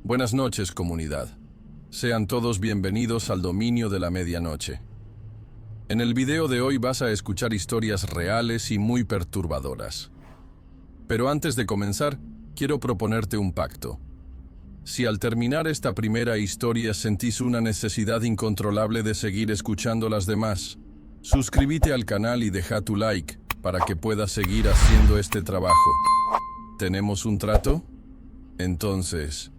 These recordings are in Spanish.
Buenas noches, comunidad. Sean todos bienvenidos al Dominio de la Medianoche. En el video de hoy vas a escuchar historias reales y muy perturbadoras. Pero antes de comenzar, quiero proponerte un pacto. Si al terminar esta primera historia sentís una necesidad incontrolable de seguir escuchando las demás, suscríbete al canal y deja tu like para que puedas seguir haciendo este trabajo. ¿Tenemos un trato? Entonces,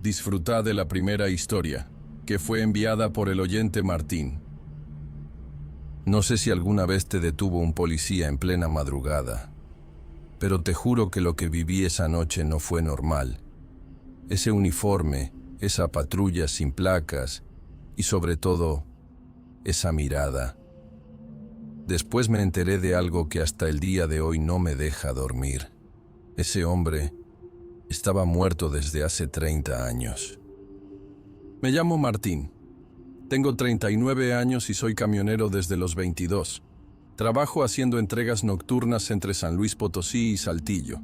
disfruta de la primera historia, que fue enviada por el oyente Martín. No sé si alguna vez te detuvo un policía en plena madrugada, pero te juro que lo que viví esa noche no fue normal. Ese uniforme, esa patrulla sin placas y sobre todo, esa mirada. Después me enteré de algo que hasta el día de hoy no me deja dormir. Ese hombre estaba muerto desde hace 30 años. Me llamo Martín. Tengo 39 años y soy camionero desde los 22. Trabajo haciendo entregas nocturnas entre San Luis Potosí y Saltillo.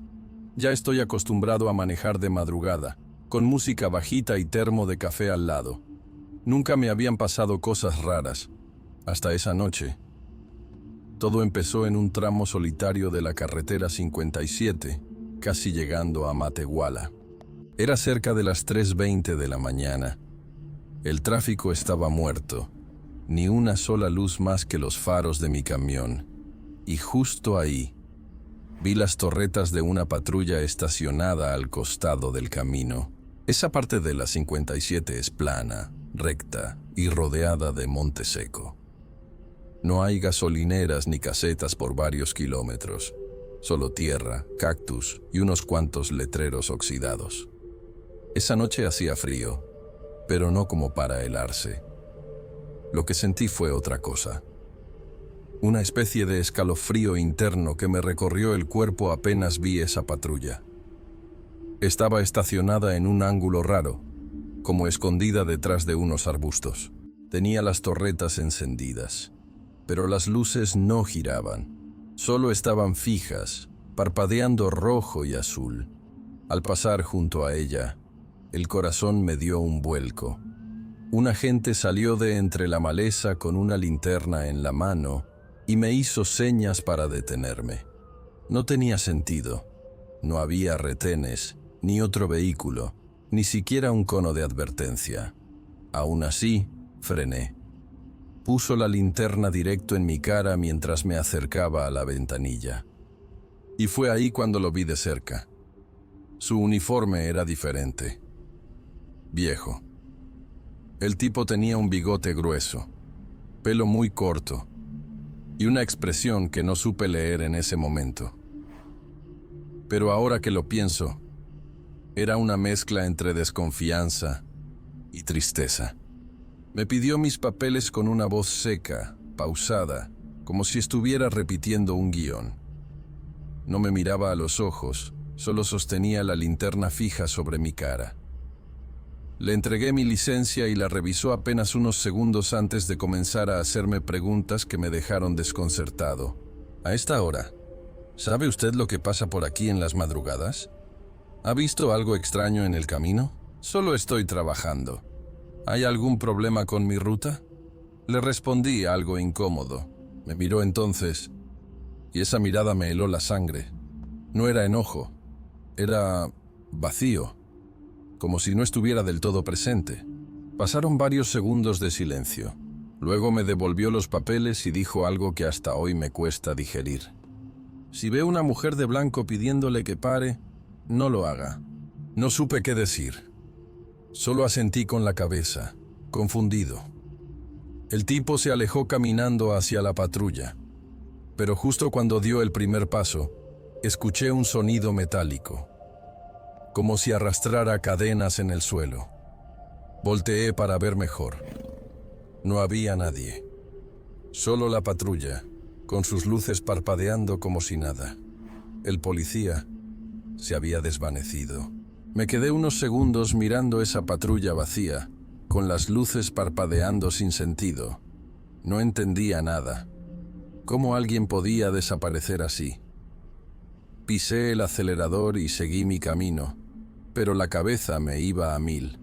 Ya estoy acostumbrado a manejar de madrugada, con música bajita y termo de café al lado. Nunca me habían pasado cosas raras, hasta esa noche. Todo empezó en un tramo solitario de la carretera 57, casi llegando a Matehuala. Era cerca de las 3:20 de la mañana. El tráfico estaba muerto, ni una sola luz más que los faros de mi camión. Y justo ahí, vi las torretas de una patrulla estacionada al costado del camino. Esa parte de la 57 es plana, recta y rodeada de monte seco. No hay gasolineras ni casetas por varios kilómetros. Solo tierra, cactus y unos cuantos letreros oxidados. Esa noche hacía frío, pero no como para helarse. Lo que sentí fue otra cosa. Una especie de escalofrío interno que me recorrió el cuerpo apenas vi esa patrulla. Estaba estacionada en un ángulo raro, como escondida detrás de unos arbustos. Tenía las torretas encendidas, pero las luces no giraban. Solo estaban fijas, parpadeando rojo y azul. Al pasar junto a ella, el corazón me dio un vuelco. Un agente salió de entre la maleza con una linterna en la mano y me hizo señas para detenerme. No tenía sentido. No había retenes, ni otro vehículo, ni siquiera un cono de advertencia. Aún así, frené. Puso la linterna directo en mi cara mientras me acercaba a la ventanilla. Y fue ahí cuando lo vi de cerca. Su uniforme era diferente. Viejo. El tipo tenía un bigote grueso, pelo muy corto y una expresión que no supe leer en ese momento. Pero ahora que lo pienso, era una mezcla entre desconfianza y tristeza. Me pidió mis papeles con una voz seca, pausada, como si estuviera repitiendo un guión. No me miraba a los ojos, solo sostenía la linterna fija sobre mi cara. Le entregué mi licencia y la revisó apenas unos segundos antes de comenzar a hacerme preguntas que me dejaron desconcertado. A esta hora, ¿sabe usted lo que pasa por aquí en las madrugadas? ¿Ha visto algo extraño en el camino? Solo estoy trabajando. ¿Hay algún problema con mi ruta? Le respondí algo incómodo. Me miró entonces, y esa mirada me heló la sangre. No era enojo, era vacío, como si no estuviera del todo presente. Pasaron varios segundos de silencio. Luego me devolvió los papeles y dijo algo que hasta hoy me cuesta digerir. Si ve una mujer de blanco pidiéndole que pare, no lo haga. No supe qué decir. Solo asentí con la cabeza, confundido. El tipo se alejó caminando hacia la patrulla, pero justo cuando dio el primer paso, escuché un sonido metálico, como si arrastrara cadenas en el suelo. Volteé para ver mejor. No había nadie. Solo la patrulla, con sus luces parpadeando como si nada. El policía se había desvanecido. Me quedé unos segundos mirando esa patrulla vacía, con las luces parpadeando sin sentido. No entendía nada. ¿Cómo alguien podía desaparecer así? Pisé el acelerador y seguí mi camino, pero la cabeza me iba a 1000.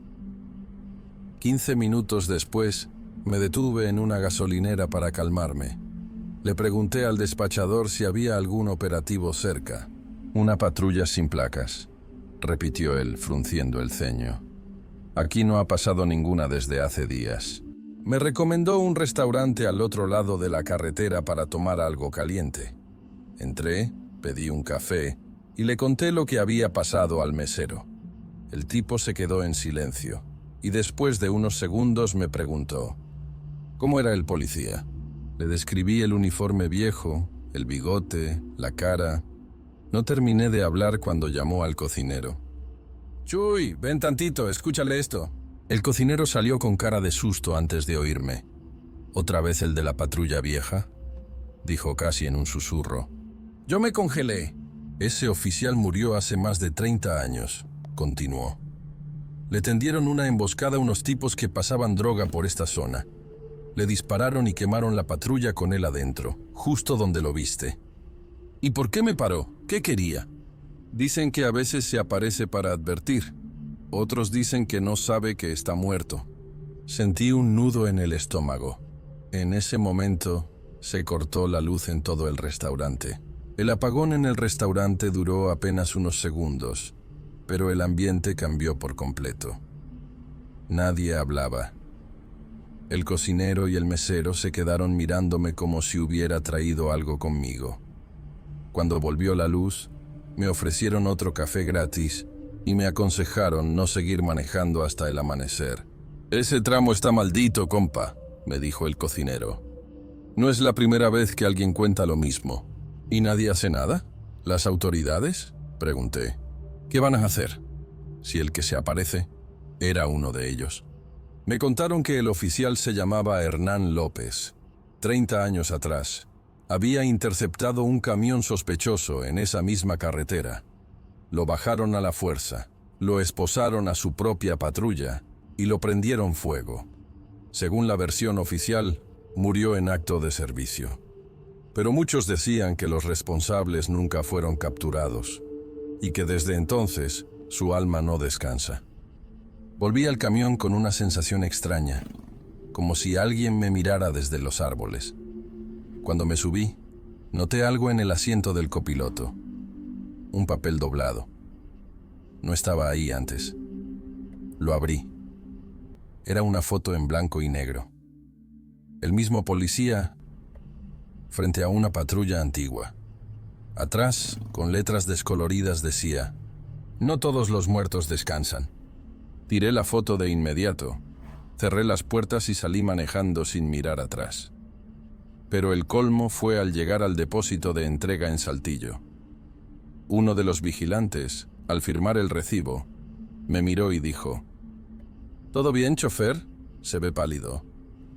15 minutos después, me detuve en una gasolinera para calmarme. Le pregunté al despachador si había algún operativo cerca. Una patrulla sin placas, repitió él, frunciendo el ceño. Aquí no ha pasado ninguna desde hace días. Me recomendó un restaurante al otro lado de la carretera para tomar algo caliente. Entré, pedí un café y le conté lo que había pasado al mesero. El tipo se quedó en silencio y después de unos segundos me preguntó: ¿cómo era el policía? Le describí el uniforme viejo, el bigote, la cara. No terminé de hablar cuando llamó al cocinero. «Chuy, ven tantito, escúchale esto». El cocinero salió con cara de susto antes de oírme. «¿Otra vez el de la patrulla vieja?», dijo casi en un susurro. «Yo me congelé». «Ese oficial murió hace más de 30 años», continuó. «Le tendieron una emboscada a unos tipos que pasaban droga por esta zona. Le dispararon y quemaron la patrulla con él adentro, justo donde lo viste». «¿Y por qué me paró? ¿Qué quería?» «Dicen que a veces se aparece para advertir. Otros dicen que no sabe que está muerto». Sentí un nudo en el estómago. En ese momento se cortó la luz en todo el restaurante. El apagón en el restaurante duró apenas unos segundos, pero el ambiente cambió por completo. Nadie hablaba. El cocinero y el mesero se quedaron mirándome como si hubiera traído algo conmigo. Cuando volvió la luz, me ofrecieron otro café gratis y me aconsejaron no seguir manejando hasta el amanecer. «Ese tramo está maldito, compa», me dijo el cocinero. «No es la primera vez que alguien cuenta lo mismo». «¿Y nadie hace nada? ¿Las autoridades?», pregunté. «¿Qué van a hacer si el que se aparece era uno de ellos?». Me contaron que el oficial se llamaba Hernán López. 30 años atrás, había interceptado un camión sospechoso en esa misma carretera. Lo bajaron a la fuerza, lo esposaron a su propia patrulla y lo prendieron fuego. Según la versión oficial, murió en acto de servicio. Pero muchos decían que los responsables nunca fueron capturados y que desde entonces su alma no descansa. Volví al camión con una sensación extraña, como si alguien me mirara desde los árboles. Cuando me subí, noté algo en el asiento del copiloto. Un papel doblado. No estaba ahí antes. Lo abrí. Era una foto en blanco y negro. El mismo policía frente a una patrulla antigua. Atrás, con letras descoloridas, decía: «No todos los muertos descansan». Tiré la foto de inmediato, cerré las puertas y salí manejando sin mirar atrás. Pero el colmo fue al llegar al depósito de entrega en Saltillo. Uno de los vigilantes, al firmar el recibo, me miró y dijo: «¿Todo bien, chofer?», se ve pálido.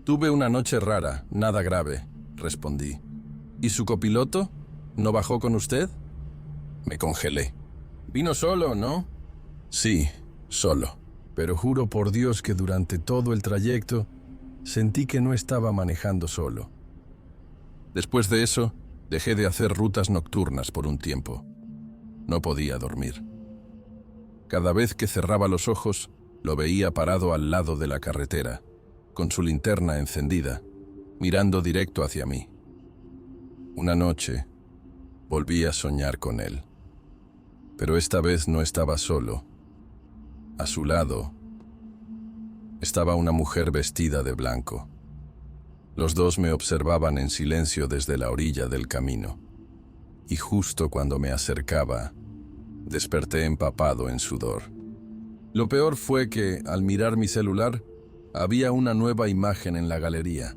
«Tuve una noche rara, nada grave», respondí. «¿Y su copiloto? ¿No bajó con usted?». Me congelé. «Vino solo, ¿no?». «Sí, solo. Pero juro por Dios que durante todo el trayecto sentí que no estaba manejando solo». Después de eso, dejé de hacer rutas nocturnas por un tiempo. No podía dormir. Cada vez que cerraba los ojos, lo veía parado al lado de la carretera, con su linterna encendida, mirando directo hacia mí. Una noche, volví a soñar con él. Pero esta vez no estaba solo. A su lado estaba una mujer vestida de blanco. Los dos me observaban en silencio desde la orilla del camino. Y justo cuando me acercaba, desperté empapado en sudor. Lo peor fue que, al mirar mi celular, había una nueva imagen en la galería.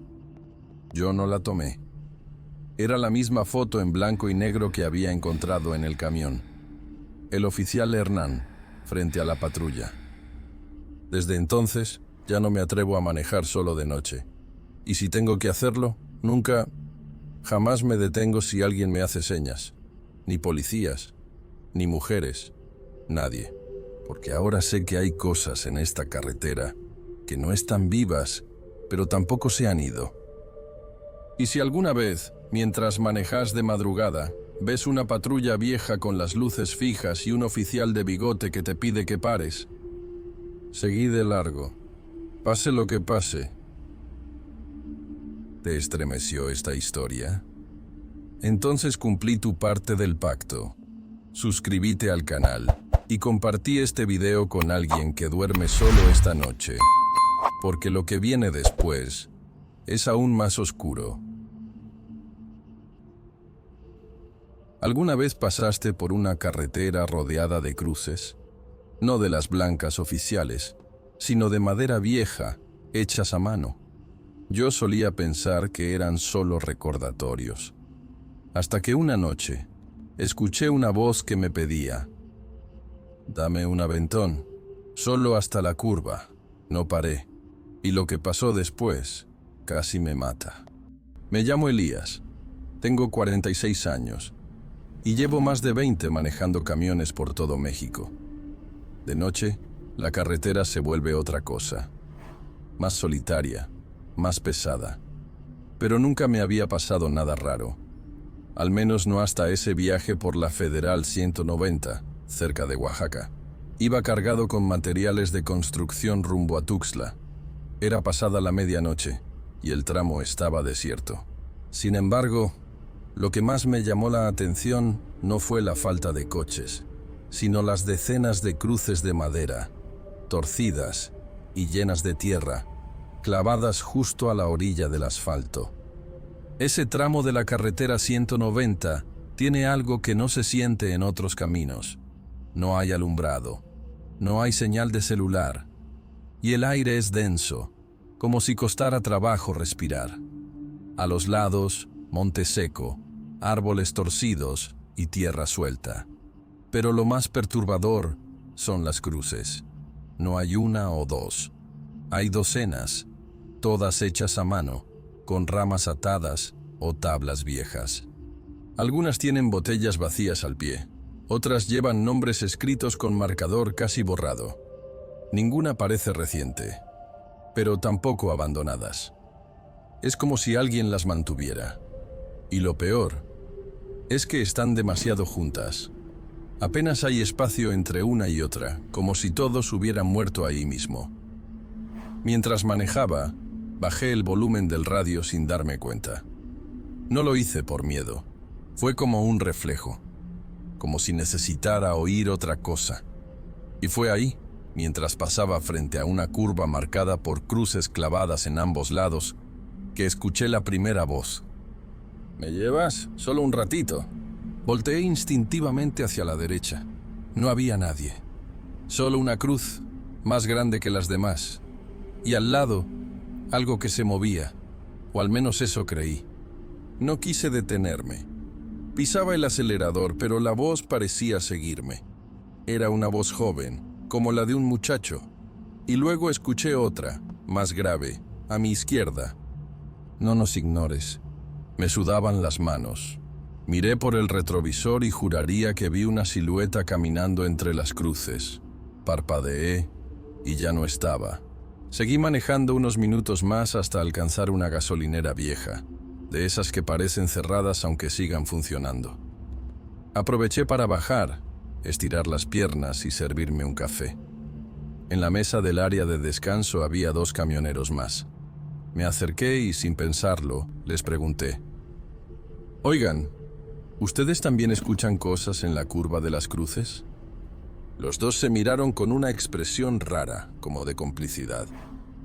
Yo no la tomé. Era la misma foto en blanco y negro que había encontrado en el camión. El oficial Hernán, frente a la patrulla. Desde entonces, ya no me atrevo a manejar solo de noche. Y si tengo que hacerlo, jamás me detengo si alguien me hace señas. Ni policías, ni mujeres, nadie. Porque ahora sé que hay cosas en esta carretera que no están vivas, pero tampoco se han ido. Y si alguna vez, mientras manejas de madrugada, Ves una patrulla vieja con las luces fijas y un oficial de bigote que te pide que pares. Seguí de largo. Pase lo que pase. ¿Te estremeció esta historia? Entonces cumplí tu parte del pacto. Suscríbete al canal y compartí este video con alguien que duerme solo esta noche, porque lo que viene después es aún más oscuro. ¿Alguna vez pasaste por una carretera rodeada de cruces? No de las blancas oficiales, sino de madera vieja, hechas a mano. Yo solía pensar que eran solo recordatorios. Hasta que una noche, escuché una voz que me pedía: «Dame un aventón, solo hasta la curva». No paré, y lo que pasó después casi me mata. Me llamo Elías, tengo 46 años, y llevo más de 20 manejando camiones por todo México. De noche, la carretera se vuelve otra cosa, más solitaria, más pesada. Pero nunca me había pasado nada raro, al menos no hasta ese viaje por la Federal 190, cerca de Oaxaca. Iba cargado con materiales de construcción rumbo a Tuxtla. Era pasada la medianoche y el tramo estaba desierto. Sin embargo, lo que más me llamó la atención no fue la falta de coches, sino las decenas de cruces de madera, torcidas y llenas de tierra, clavadas justo a la orilla del asfalto. Ese tramo de la carretera 190 tiene algo que no se siente en otros caminos. No hay alumbrado, no hay señal de celular, y el aire es denso, como si costara trabajo respirar. A los lados, monte seco, árboles torcidos y tierra suelta. Pero lo más perturbador son las cruces. No hay una o dos. Hay docenas, todas hechas a mano, con ramas atadas o tablas viejas. Algunas tienen botellas vacías al pie. Otras llevan nombres escritos con marcador casi borrado. Ninguna parece reciente, pero tampoco abandonadas. Es como si alguien las mantuviera. Y lo peor es que están demasiado juntas. Apenas hay espacio entre una y otra, como si todos hubieran muerto ahí mismo. Mientras manejaba, bajé el volumen del radio sin darme cuenta. No lo hice por miedo. Fue como un reflejo, como si necesitara oír otra cosa. Y fue ahí, mientras pasaba frente a una curva marcada por cruces clavadas en ambos lados, que escuché la primera voz. «¿Me llevas? Solo un ratito». Volteé instintivamente hacia la derecha. No había nadie. Solo una cruz, más grande que las demás. Y al lado, algo que se movía, o al menos eso creí. No quise detenerme. Pisaba el acelerador, pero la voz parecía seguirme. Era una voz joven, como la de un muchacho. Y luego escuché otra, más grave, a mi izquierda. «No nos ignores». Me sudaban las manos. Miré por el retrovisor y juraría que vi una silueta caminando entre las cruces. Parpadeé y ya no estaba. Seguí manejando unos minutos más hasta alcanzar una gasolinera vieja, de esas que parecen cerradas aunque sigan funcionando. Aproveché para bajar, estirar las piernas y servirme un café. En la mesa del área de descanso había 2 camioneros más. Me acerqué y, sin pensarlo, les pregunté: «Oigan, ¿ustedes también escuchan cosas en la curva de las cruces?». Los 2 se miraron con una expresión rara, como de complicidad.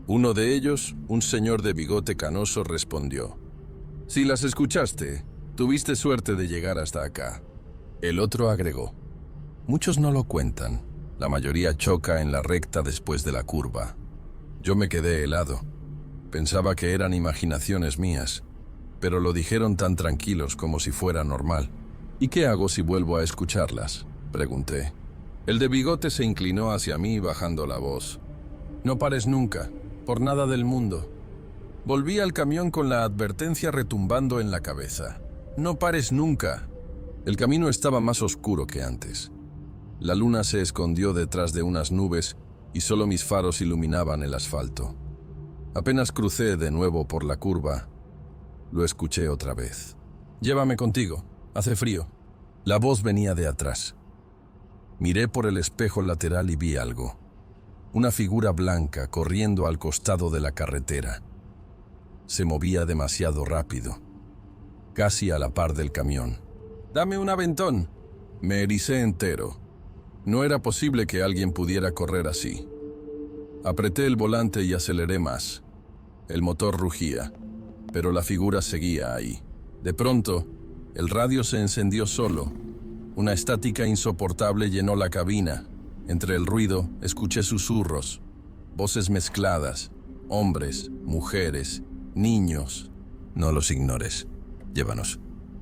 Uno de ellos, un señor de bigote canoso, respondió: «Si las escuchaste, tuviste suerte de llegar hasta acá». El otro agregó: «Muchos no lo cuentan. La mayoría choca en la recta después de la curva». Yo me quedé helado. Pensaba que eran imaginaciones mías, pero lo dijeron tan tranquilos como si fuera normal. «¿Y qué hago si vuelvo a escucharlas?», pregunté. El de bigote se inclinó hacia mí bajando la voz. «No pares nunca, por nada del mundo». Volví al camión con la advertencia retumbando en la cabeza. «No pares nunca». El camino estaba más oscuro que antes. La luna se escondió detrás de unas nubes y solo mis faros iluminaban el asfalto. Apenas crucé de nuevo por la curva, lo escuché otra vez. «Llévame contigo, hace frío». La voz venía de atrás. Miré por el espejo lateral y vi algo. Una figura blanca corriendo al costado de la carretera. Se movía demasiado rápido, casi a la par del camión. «¡Dame un aventón!». Me ericé entero. No era posible que alguien pudiera correr así. Apreté el volante y aceleré más. El motor rugía, pero la figura seguía ahí. De pronto, el radio se encendió solo. Una estática insoportable llenó la cabina. Entre el ruido, escuché susurros, voces mezcladas, hombres, mujeres, niños. No los ignores. Llévanos.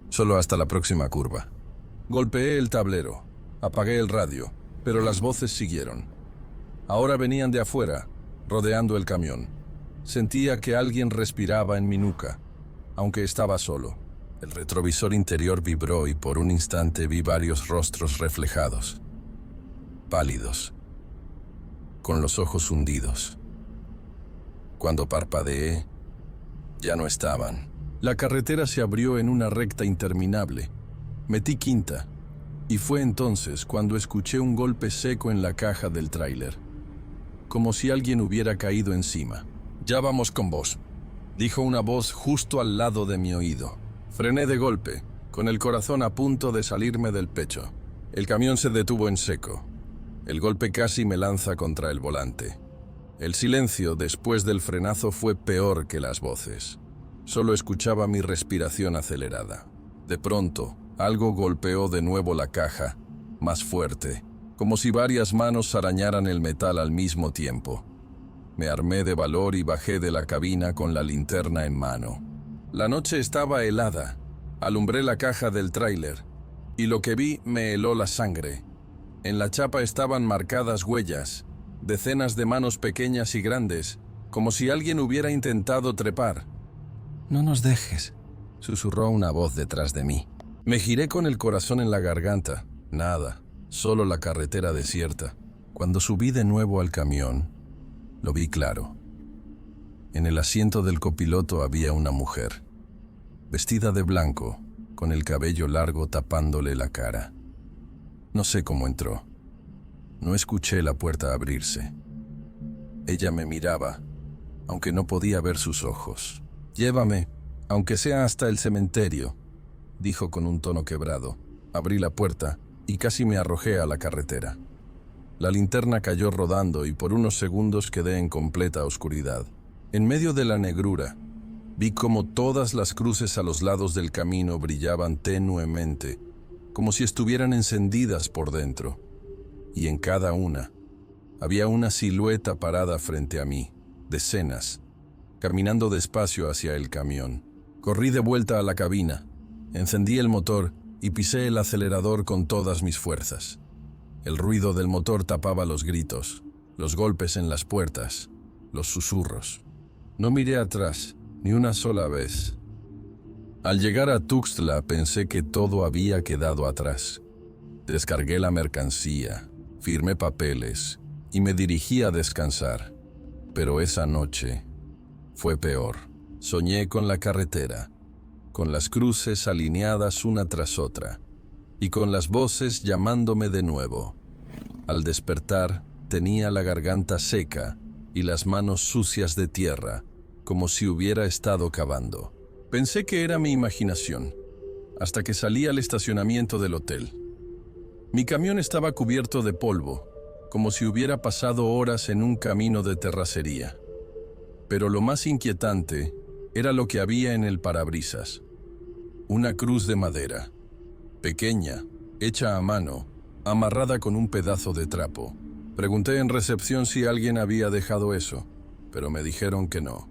Solo hasta la próxima curva. Golpeé el tablero. Apagué el radio, pero las voces siguieron. Ahora venían de afuera, rodeando el camión. Sentía que alguien respiraba en mi nuca, aunque estaba solo. El retrovisor interior vibró y por un instante vi varios rostros reflejados. Pálidos, con los ojos hundidos. Cuando parpadeé, ya no estaban. La carretera se abrió en una recta interminable. Metí quinta, y fue entonces cuando escuché un golpe seco en la caja del tráiler, como si alguien hubiera caído encima. «Ya vamos con vos», dijo una voz justo al lado de mi oído. Frené de golpe, con el corazón a punto de salirme del pecho. El camión se detuvo en seco. El golpe casi me lanza contra el volante. El silencio después del frenazo fue peor que las voces. Solo escuchaba mi respiración acelerada. De pronto, algo golpeó de nuevo la caja, más fuerte, como si varias manos arañaran el metal al mismo tiempo. Me armé de valor y bajé de la cabina con la linterna en mano. La noche estaba helada. Alumbré la caja del tráiler, y lo que vi me heló la sangre. En la chapa estaban marcadas huellas, decenas de manos pequeñas y grandes, como si alguien hubiera intentado trepar. «No nos dejes», susurró una voz detrás de mí. Me giré con el corazón en la garganta. Nada, solo la carretera desierta. Cuando subí de nuevo al camión, lo vi claro. En el asiento del copiloto había una mujer, vestida de blanco, con el cabello largo tapándole la cara. No sé cómo entró. No escuché la puerta abrirse. Ella me miraba, aunque no podía ver sus ojos. «Llévame, aunque sea hasta el cementerio», dijo con un tono quebrado. Abrí la puerta y casi me arrojé a la carretera. La linterna cayó rodando y por unos segundos quedé en completa oscuridad. En medio de la negrura, vi cómo todas las cruces a los lados del camino brillaban tenuemente, como si estuvieran encendidas por dentro. Y en cada una, había una silueta parada frente a mí, decenas, caminando despacio hacia el camión. Corrí de vuelta a la cabina, encendí el motor y pisé el acelerador con todas mis fuerzas. El ruido del motor tapaba los gritos, los golpes en las puertas, los susurros. No miré atrás, ni una sola vez. Al llegar a Tuxtla pensé que todo había quedado atrás. Descargué la mercancía, firmé papeles y me dirigí a descansar. Pero esa noche fue peor. Soñé con la carretera, con las cruces alineadas una tras otra, y con las voces llamándome de nuevo. Al despertar, tenía la garganta seca y las manos sucias de tierra, como si hubiera estado cavando. Pensé que era mi imaginación, hasta que salí al estacionamiento del hotel. Mi camión estaba cubierto de polvo, como si hubiera pasado horas en un camino de terracería. Pero lo más inquietante era lo que había en el parabrisas. Una cruz de madera, pequeña, hecha a mano, amarrada con un pedazo de trapo. Pregunté en recepción si alguien había dejado eso, pero me dijeron que no.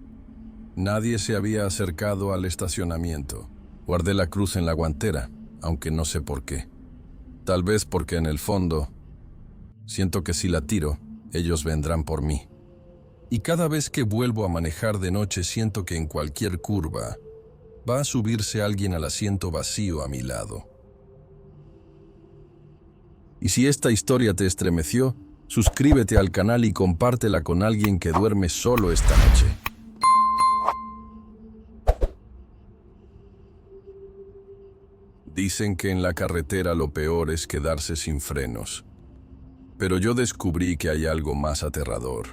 Nadie se había acercado al estacionamiento. Guardé la cruz en la guantera, aunque no sé por qué. Tal vez porque en el fondo siento que si la tiro, ellos vendrán por mí. Y cada vez que vuelvo a manejar de noche siento que en cualquier curva va a subirse alguien al asiento vacío a mi lado. Y si esta historia te estremeció, suscríbete al canal y compártela con alguien que duerme solo esta noche. Dicen que en la carretera lo peor es quedarse sin frenos. Pero yo descubrí que hay algo más aterrador.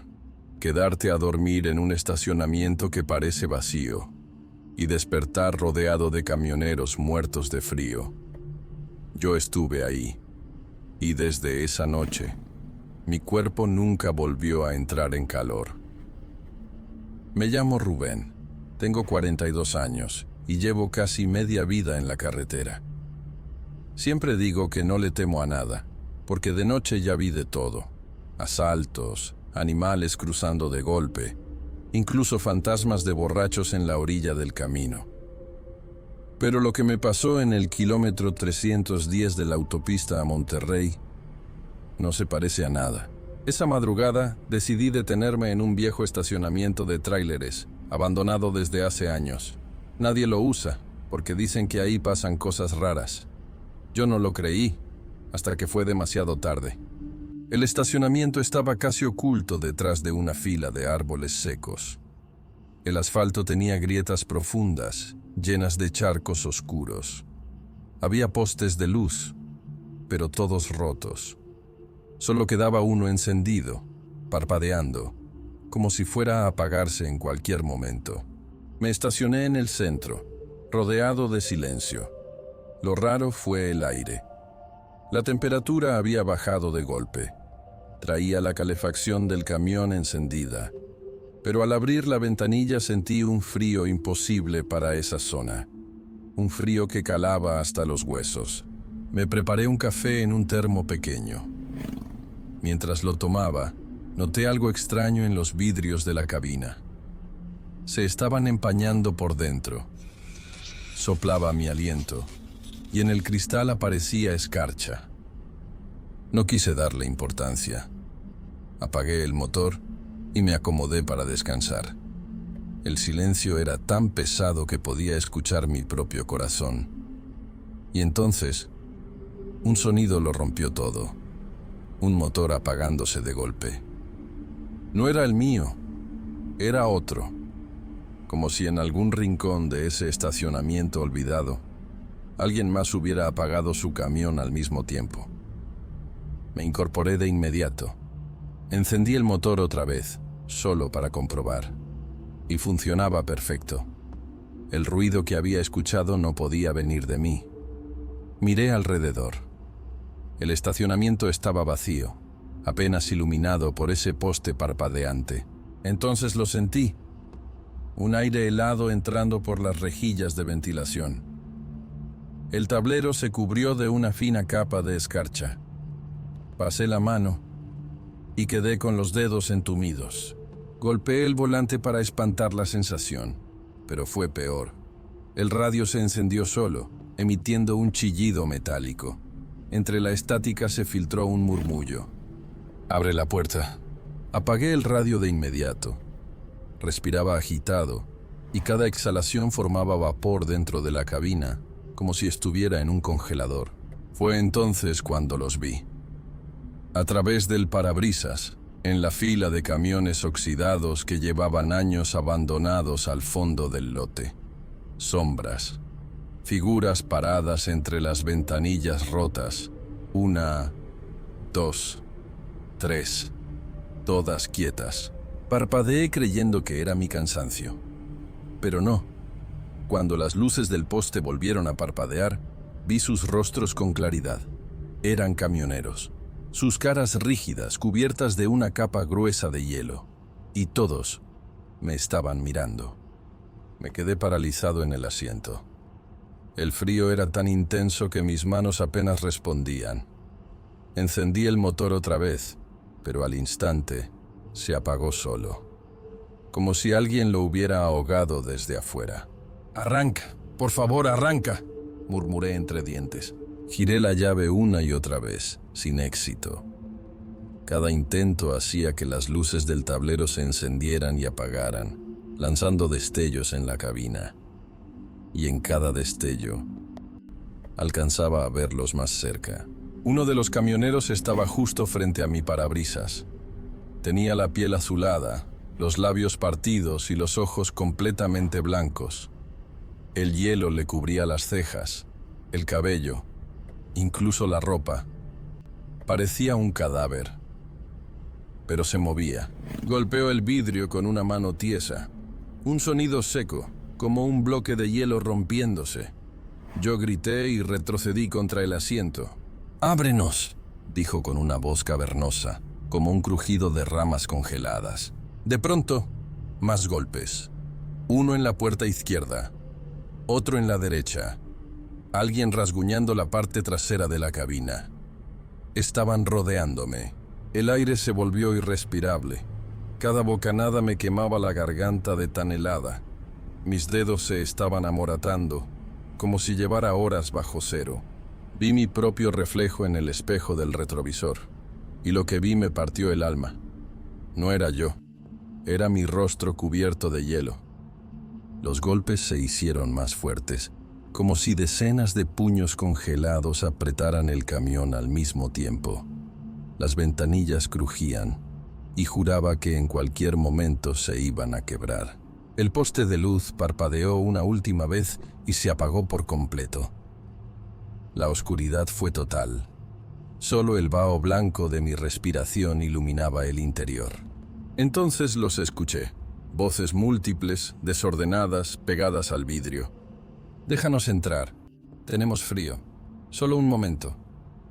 Quedarte a dormir en un estacionamiento que parece vacío y despertar rodeado de camioneros muertos de frío. Yo estuve ahí, y desde esa noche, mi cuerpo nunca volvió a entrar en calor. Me llamo Rubén, tengo 42 años y llevo casi media vida en la carretera. Siempre digo que no le temo a nada, porque de noche ya vi de todo: asaltos, animales cruzando de golpe, incluso fantasmas de borrachos en la orilla del camino. Pero lo que me pasó en el kilómetro 310 de la autopista a Monterrey no se parece a nada. Esa madrugada decidí detenerme en un viejo estacionamiento de tráileres, abandonado desde hace años. Nadie lo usa, porque dicen que ahí pasan cosas raras. Yo no lo creí, hasta que fue demasiado tarde. El estacionamiento estaba casi oculto detrás de una fila de árboles secos. El asfalto tenía grietas profundas, llenas de charcos oscuros. Había postes de luz, pero todos rotos. Solo quedaba uno encendido, parpadeando, como si fuera a apagarse en cualquier momento. Me estacioné en el centro, rodeado de silencio. Lo raro fue el aire. La temperatura había bajado de golpe. Traía la calefacción del camión encendida, pero al abrir la ventanilla sentí un frío imposible para esa zona. Un frío que calaba hasta los huesos. Me preparé un café en un termo pequeño. Mientras lo tomaba, noté algo extraño en los vidrios de la cabina. Se estaban empañando por dentro. Soplaba mi aliento, y en el cristal aparecía escarcha. No quise darle importancia. Apagué el motor y me acomodé para descansar. El silencio era tan pesado que podía escuchar mi propio corazón. Y entonces, un sonido lo rompió todo. Un motor apagándose de golpe. No era el mío, era otro. Como si en algún rincón de ese estacionamiento olvidado, alguien más hubiera apagado su camión al mismo tiempo. Me incorporé de inmediato. Encendí el motor otra vez, solo para comprobar. Y funcionaba perfecto. El ruido que había escuchado no podía venir de mí. Miré alrededor. El estacionamiento estaba vacío, apenas iluminado por ese poste parpadeante. Entonces lo sentí. Un aire helado entrando por las rejillas de ventilación. El tablero se cubrió de una fina capa de escarcha. Pasé la mano y quedé con los dedos entumidos. Golpeé el volante para espantar la sensación, pero fue peor. El radio se encendió solo, emitiendo un chillido metálico. Entre la estática se filtró un murmullo. «Abre la puerta». Apagué el radio de inmediato. Respiraba agitado, y cada exhalación formaba vapor dentro de la cabina, como si estuviera en un congelador. Fue entonces cuando los vi. A través del parabrisas, en la fila de camiones oxidados que llevaban años abandonados al fondo del lote. Sombras. Figuras paradas entre las ventanillas rotas. 1, 2, 3. Todas quietas. Parpadeé creyendo que era mi cansancio. Pero no. Cuando las luces del poste volvieron a parpadear, vi sus rostros con claridad. Eran camioneros. Sus caras rígidas, cubiertas de una capa gruesa de hielo. Y todos me estaban mirando. Me quedé paralizado en el asiento. El frío era tan intenso que mis manos apenas respondían. Encendí el motor otra vez, pero al instante se apagó solo, como si alguien lo hubiera ahogado desde afuera. «Arranca, por favor, arranca», murmuré entre dientes. Giré la llave una y otra vez, sin éxito. Cada intento hacía que las luces del tablero se encendieran y apagaran, lanzando destellos en la cabina. Y en cada destello, alcanzaba a verlos más cerca. Uno de los camioneros estaba justo frente a mi parabrisas. Tenía la piel azulada, los labios partidos y los ojos completamente blancos. El hielo le cubría las cejas, el cabello, incluso la ropa. Parecía un cadáver, pero se movía. Golpeó el vidrio con una mano tiesa. Un sonido seco, como un bloque de hielo rompiéndose. Yo grité y retrocedí contra el asiento. «¡Ábrenos!», dijo con una voz cavernosa, como un crujido de ramas congeladas. De pronto, más golpes. Uno en la puerta izquierda, otro en la derecha. Alguien rasguñando la parte trasera de la cabina. Estaban rodeándome. El aire se volvió irrespirable. Cada bocanada me quemaba la garganta de tan helada. Mis dedos se estaban amoratando, como si llevara horas bajo cero. Vi mi propio reflejo en el espejo del retrovisor, y lo que vi me partió el alma. No era yo, era mi rostro cubierto de hielo. Los golpes se hicieron más fuertes, como si decenas de puños congelados apretaran el camión al mismo tiempo. Las ventanillas crujían, y juraba que en cualquier momento se iban a quebrar. El poste de luz parpadeó una última vez y se apagó por completo. La oscuridad fue total. Solo el vaho blanco de mi respiración iluminaba el interior. Entonces los escuché. Voces múltiples, desordenadas, pegadas al vidrio. «Déjanos entrar. Tenemos frío. Solo un momento».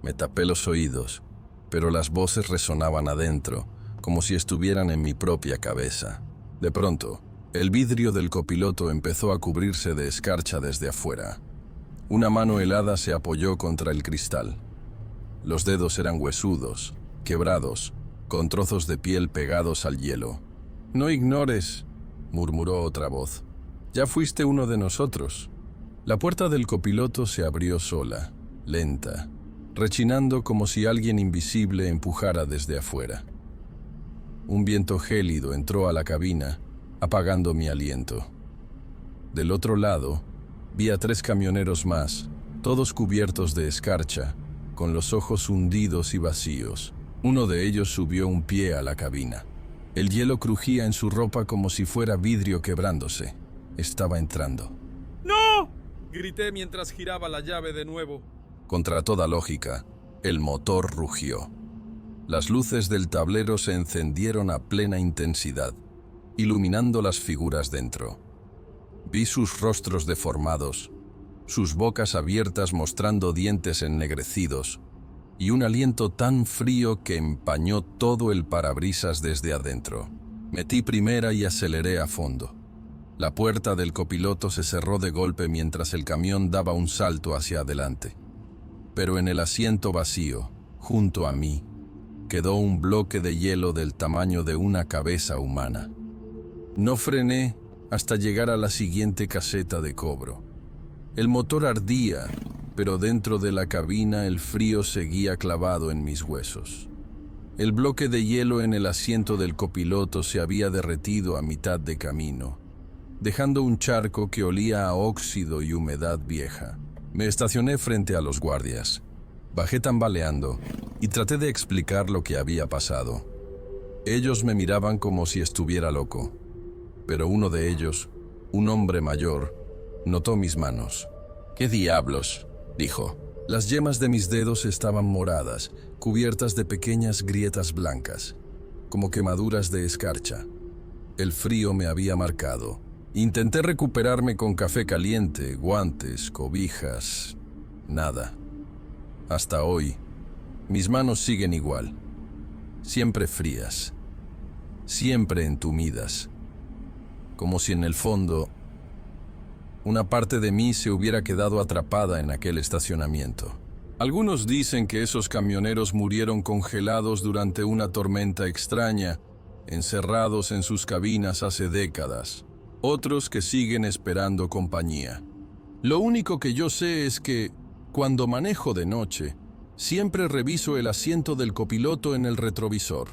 Me tapé los oídos, pero las voces resonaban adentro, como si estuvieran en mi propia cabeza. De pronto, el vidrio del copiloto empezó a cubrirse de escarcha desde afuera. Una mano helada se apoyó contra el cristal. Los dedos eran huesudos, quebrados, con trozos de piel pegados al hielo. «No ignores», murmuró otra voz. «Ya fuiste uno de nosotros». La puerta del copiloto se abrió sola, lenta, rechinando como si alguien invisible empujara desde afuera. Un viento gélido entró a la cabina, apagando mi aliento. Del otro lado, vi a 3 camioneros más, todos cubiertos de escarcha, con los ojos hundidos y vacíos. Uno de ellos subió un pie a la cabina. El hielo crujía en su ropa como si fuera vidrio quebrándose. Estaba entrando. ¡No!, grité mientras giraba la llave de nuevo. Contra toda lógica, el motor rugió. Las luces del tablero se encendieron a plena intensidad, iluminando las figuras dentro. Vi sus rostros deformados, sus bocas abiertas mostrando dientes ennegrecidos, y un aliento tan frío que empañó todo el parabrisas desde adentro. Metí primera y aceleré a fondo. La puerta del copiloto se cerró de golpe mientras el camión daba un salto hacia adelante. Pero en el asiento vacío, junto a mí, quedó un bloque de hielo del tamaño de una cabeza humana. No frené hasta llegar a la siguiente caseta de cobro. El motor ardía, pero dentro de la cabina el frío seguía clavado en mis huesos. El bloque de hielo en el asiento del copiloto se había derretido a mitad de camino, dejando un charco que olía a óxido y humedad vieja. Me estacioné frente a los guardias. Bajé tambaleando y traté de explicar lo que había pasado. Ellos me miraban como si estuviera loco, pero uno de ellos, un hombre mayor, notó mis manos. «¿Qué diablos?», dijo. Las yemas de mis dedos estaban moradas, cubiertas de pequeñas grietas blancas, como quemaduras de escarcha. El frío me había marcado. Intenté recuperarme con café caliente, guantes, cobijas. Nada. Hasta hoy, mis manos siguen igual. Siempre frías. Siempre entumidas. Como si en el fondo una parte de mí se hubiera quedado atrapada en aquel estacionamiento. Algunos dicen que esos camioneros murieron congelados durante una tormenta extraña, encerrados en sus cabinas hace décadas. Otros que siguen esperando compañía. Lo único que yo sé es que, cuando manejo de noche, siempre reviso el asiento del copiloto en el retrovisor.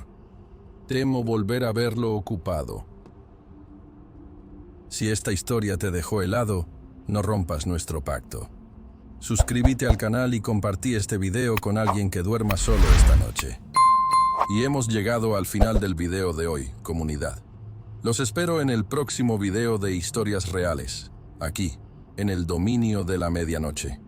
Temo volver a verlo ocupado. Si esta historia te dejó helado, no rompas nuestro pacto. Suscríbete al canal y compartí este video con alguien que duerma solo esta noche. Y hemos llegado al final del video de hoy, comunidad. Los espero en el próximo video de historias reales, aquí, en el dominio de la medianoche.